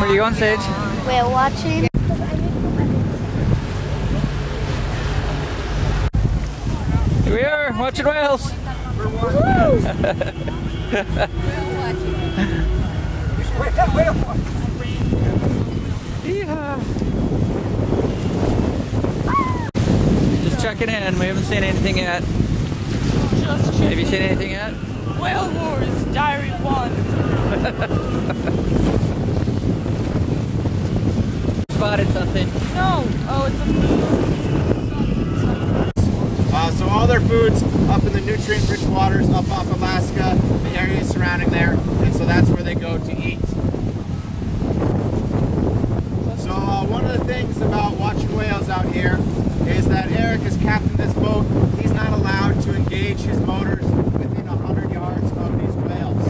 Where are you going, Sage? We're watching. Here we are, watching whales. Just checking in. We haven't seen anything yet. Have you seen anything yet? Whale Wars Diary 1. Spotted something. No. Oh, it's a So all their food's up in the nutrient-rich waters up off Alaska, the areas surrounding there, and so that's where they go to eat. So one of the things about watching whales out here is that Eric is captain this boat. He's not allowed to engage his motors within 100 yards of these whales.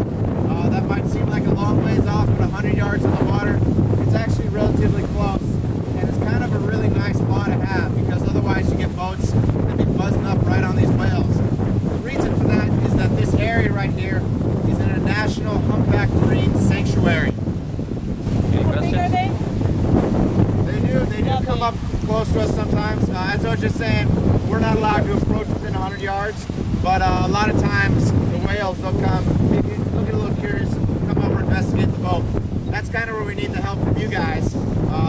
That might seem like a long ways off, but 100 yards in the water, it's actually relatively close, and it's kind of a really nice law to have, because otherwise you get boats that be buzzing up right on these whales. The reason for that is that this area right here is in a national humpback marine sanctuary. Any How big are they? They do come up close to us sometimes. As I was just saying, we're not allowed to approach within 100 yards, but a lot of times the whales, they'll come, look at a little curious, come over, investigate the boat. That's kind of where we need the help from you guys.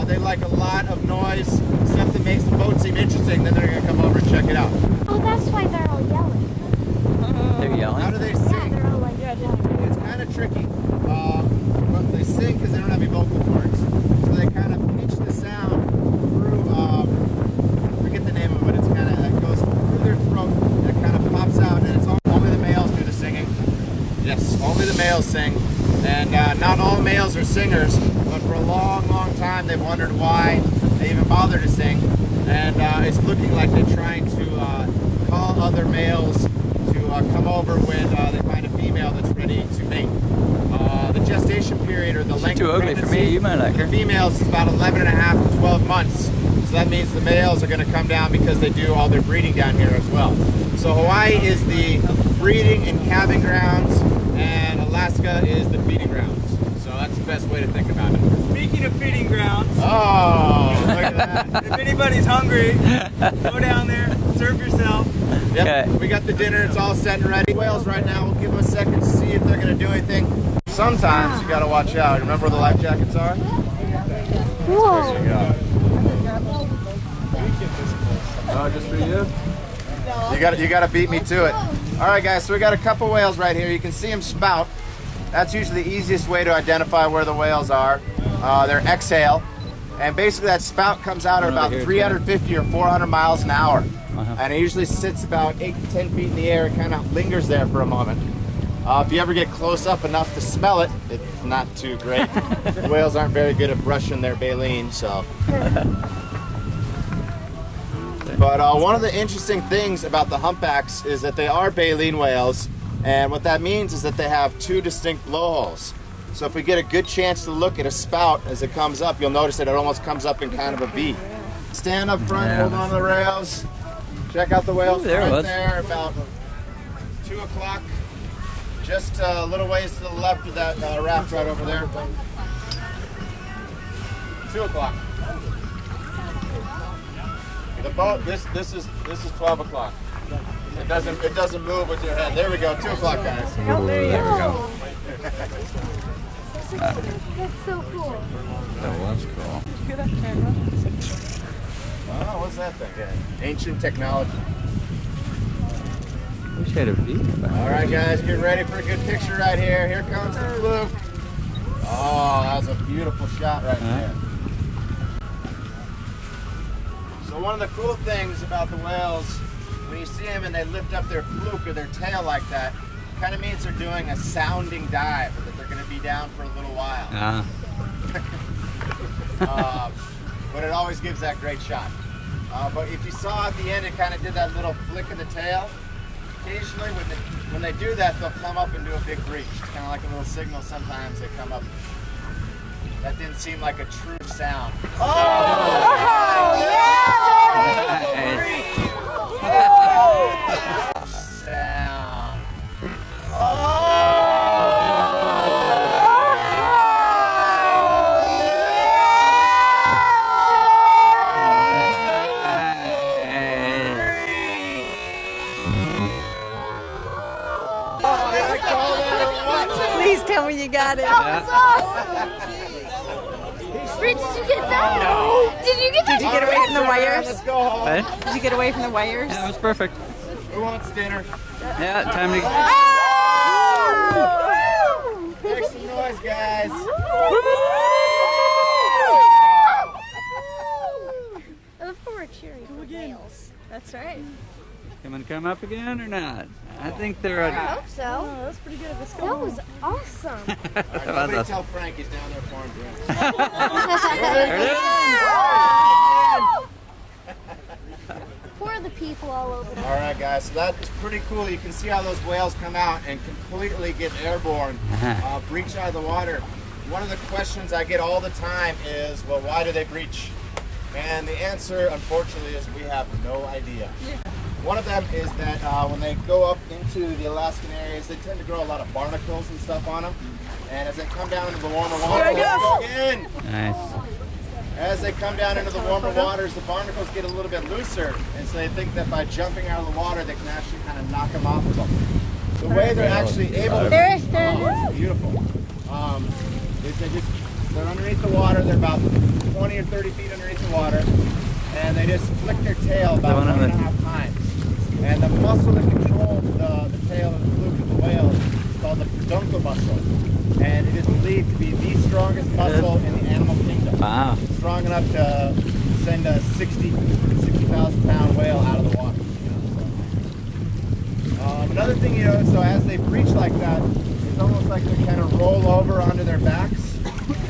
They like a lot of noise, stuff that makes the boat seem interesting, then they're going to come over and check it out. Oh, that's why they're all yelling. They're yelling? How do they sing? Yeah, they're all like yelling. It's kind of tricky. But they sing because they don't have any vocal cords. So they kind of pitch the sound through, I forget the name of it, it's kind of, it goes through their throat and it kind of pops out, and it's only the males do the singing. Yes, only the males sing. And not all males are singers, but for a long, long time they've wondered why they even bother to sing. And it's looking like they're trying to call other males to come over when they find a female that's ready to mate. The gestation period, or the length Too of ugly for me. You might like her. the females is about 11 and a half to 12 months. So that means the males are going to come down because they do all their breeding down here as well. So Hawaii is the breeding and calving grounds, and Alaska is the feeding grounds. So that's the best way to think about it. Speaking of feeding grounds, Oh, look at that. if anybody's hungry, go down there, serve yourself. Yep, Okay. we got the dinner, it's all set and ready. Whales right now, we'll give them a second to see if they're going to do anything. Sometimes you got to watch out. Remember where the life jackets are? Whoa. There you go. Oh, just for you? You got to beat me to it. All right, guys, so we got a couple whales right here. You can see them spout. That's usually the easiest way to identify where the whales are. Their exhale. And basically that spout comes out at about 350 or 400 miles an hour. And it usually sits about 8 to 10 feet in the air and kind of lingers there for a moment. If you ever get close up enough to smell it, it's not too great. The whales aren't very good at brushing their baleen, so. But one of the interesting things about the humpbacks is that they are baleen whales, and what that means is that they have 2 distinct blowholes. So if we get a good chance to look at a spout as it comes up, you'll notice that it almost comes up in kind of a V. Stand up front, hold on to the rails. Check out the whales right there, about 2 o'clock. Just a little ways to the left of that raft right over there. 2 o'clock. The boat. This is 12 o'clock. It doesn't move with your head. There we go. 2 o'clock, guys. Oh, there we go. That's so cool. That was cool. Oh, what's that thing? Ancient technology. Wish I had a view. All right, guys, get ready for a good picture right here. Here comes the fluke. Oh, that was a beautiful shot right there. So one of the cool things about the whales, when you see them and they lift up their fluke or their tail like that, kind of means they're doing a sounding dive, or that they're going to be down for a little while. But it always gives that great shot. But if you saw at the end, it kind of did that little flick of the tail. Occasionally, when they do that, they'll come up and do a big breach. Kind of like a little signal. Sometimes they come up. That didn't seem like a true sound. Oh! Sound. Oh! got it. That was awesome. Reed, did you get that? No. Did you get that? Did you get away from the wires? Let's go home. What? Did you get away from the wires? Yeah, it was perfect. Who wants dinner? Yeah, time to. Make some noise, guys. Look for cheering for whales. That's right. Can come up again or not? I think they're. I hope so. Oh, that was pretty good. Let's go. That was awesome. Nobody tell Frank he's down there pouring drinks. There it is. Pour the people all over them. All right, guys. So that is pretty cool. You can see how those whales come out and completely get airborne, breach out of the water. One of the questions I get all the time is, well, why do they breach? And the answer, unfortunately, is we have no idea. One of them is that when they go up into the Alaskan areas, they tend to grow a lot of barnacles and stuff on them. And as they come down into the warmer waters, Nice. as they come down into the warmer waters, the barnacles get a little bit looser. And so they think that by jumping out of the water, they can actually kind of knock them off of them. The way they're actually able to There it is. beautiful. Is they're underneath the water. They're about 20 or 30 feet underneath the water, and they just flick their tail about 1.5 times. And the muscle that controls the tail and the fluke of the whale is called the peduncle muscle, and it is believed to be the strongest muscle in the animal kingdom. Wow. Strong enough to send a 60,000 pound whale out of the water. Another thing, so as they breach like that, it's almost like they kind of roll over onto their backs.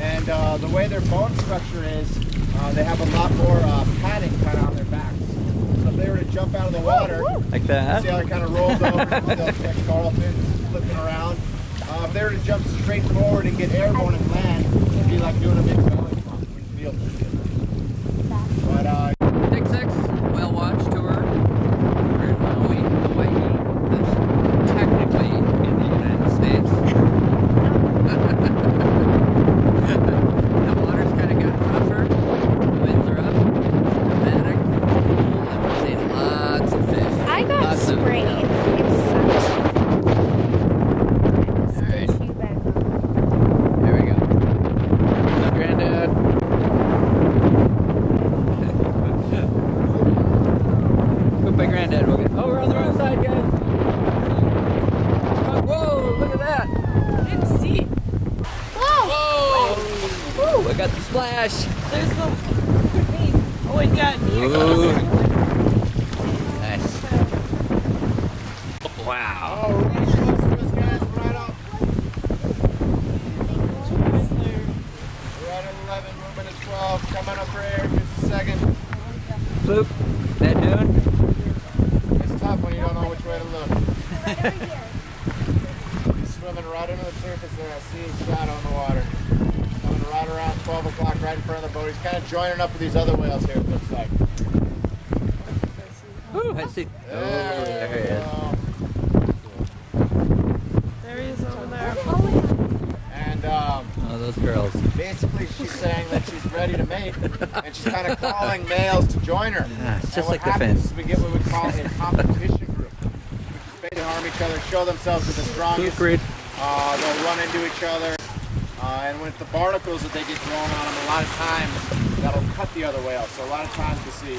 And the way their bone structure is, they have a lot more padding kind of on their backs. So if they were to jump out of the water, Like that. see how it kind of rolls over, like dolphins flipping around. If they were to jump straight forward and get airborne and land, it'd be like doing a big belly flop. It wouldn't feel too good. But Big Six Whale Watch Tour. We're in Maui, Hawaii. That's technically in the United States. The water's kind of gotten rougher. The winds are up. Dramatic. And we're seeing lots of fish. I got Lots of- sprayed. It sucks. Alright. Get you back on. There we go. Hello, Granddad. Go by Granddad. We'll get. Oh, we're on the wrong side, guys. Oh, whoa! Look at that. Didn't see. Whoa! Whoa! Woo! I got the splash. There's the. Oh my God. Ooh. Nice. Wow. oh, we're getting close to us, guys. We're right up. We're at 11, moving at 12. Coming up for air. Just a second. Fluke. That dune? It's tough when you don't know which way to look. He's swimming right under the surface there. I see his shadow in the water. Coming right around 12 o'clock, right in front of the boat. He's kind of joining up with these other whales here, it looks like. Ooh, I see. Oh, there he is. There he is over there. And Oh, those girls. basically she's saying that she's ready to mate, and she's kind of calling males to join her. Yeah, it's And just what like the happens fins. is we get what we call a competition group, which is basically harm each other, show themselves as the strongest. Fluke Reed. They'll run into each other, and with the barnacles that they get thrown on them, a lot of times that'll cut the other whale. So a lot of times we see.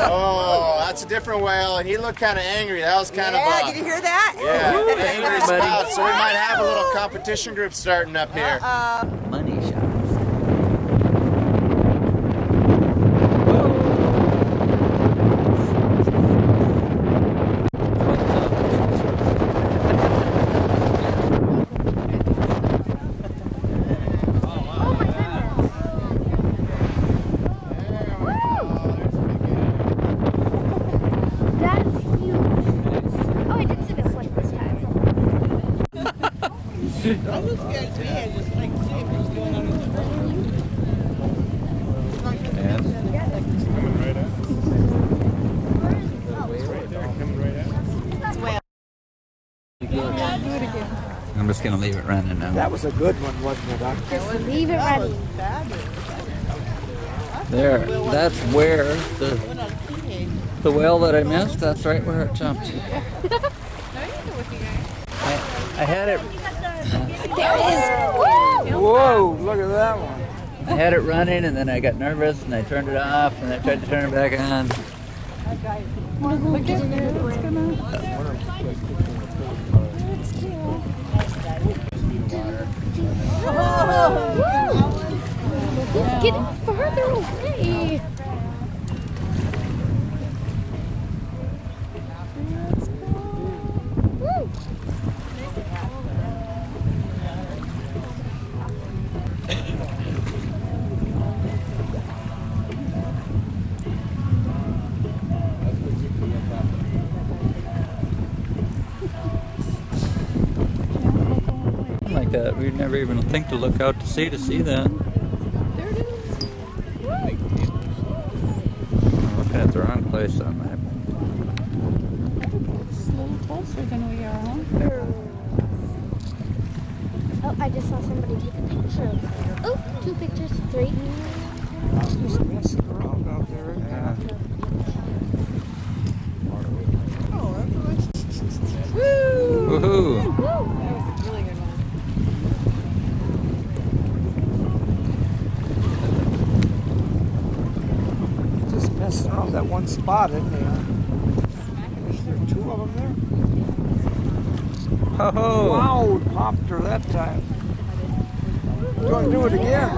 Oh, that's a different whale, and he looked kind of angry. That was kind of Did you hear that? angry spout. So we might have a little competition group starting up here. Money shot. That's huge. Oh, I did see the flip this time. I'm just gonna leave it running now. That was a good one, wasn't it, Doc? Just leave it running. There, that's where the whale that I missed, that's right where it jumped. I had it There it is. Woo! Whoa, look at that one. I had it running and then I got nervous and I turned it off and I tried to turn it back on. I'm gonna go get another one. Let's get it further away. Woo. Like that, we'd never even think to look out to see that. There it is. I'm looking at the wrong place on the map. It's a little closer than we are, huh? Oh, I just saw somebody take a picture of it. Oh, 2 pictures, 3. Just messing around out there. Yeah. Woohoo! Just messing around that one spot, isn't there? Is there 2 of them there? Ho ho! Wow, we popped her that time. Do you want to do it again?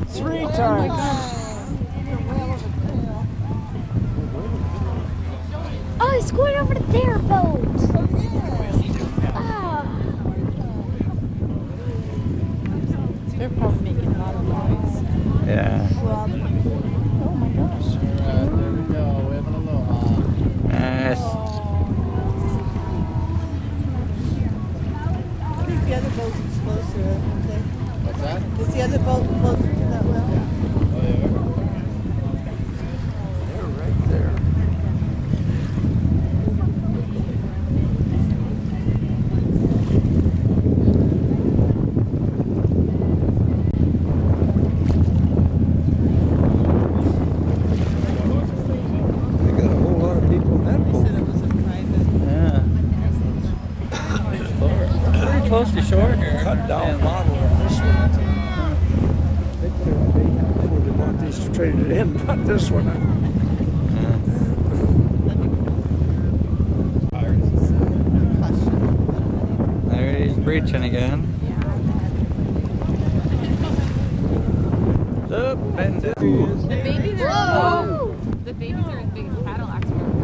3 times. Oh, he's going over to their boat. Ah. They're probably making a lot of noise. Yeah. Oh my gosh. There we go. We have an aloha. Nice. I think the other boat is closer, aren't they? What's that? Is the other boat closer to that well? Oh, yeah. They're right there. They got a whole lot of people in that boat. Said it was a private. Yeah. Pretty close to shore here. Cut down model on this one. They put it big before they bought these to trade it in, but this one. There he's breaching again. Up and down. The babies are Whoa. the babies are as big as Cadillacs were.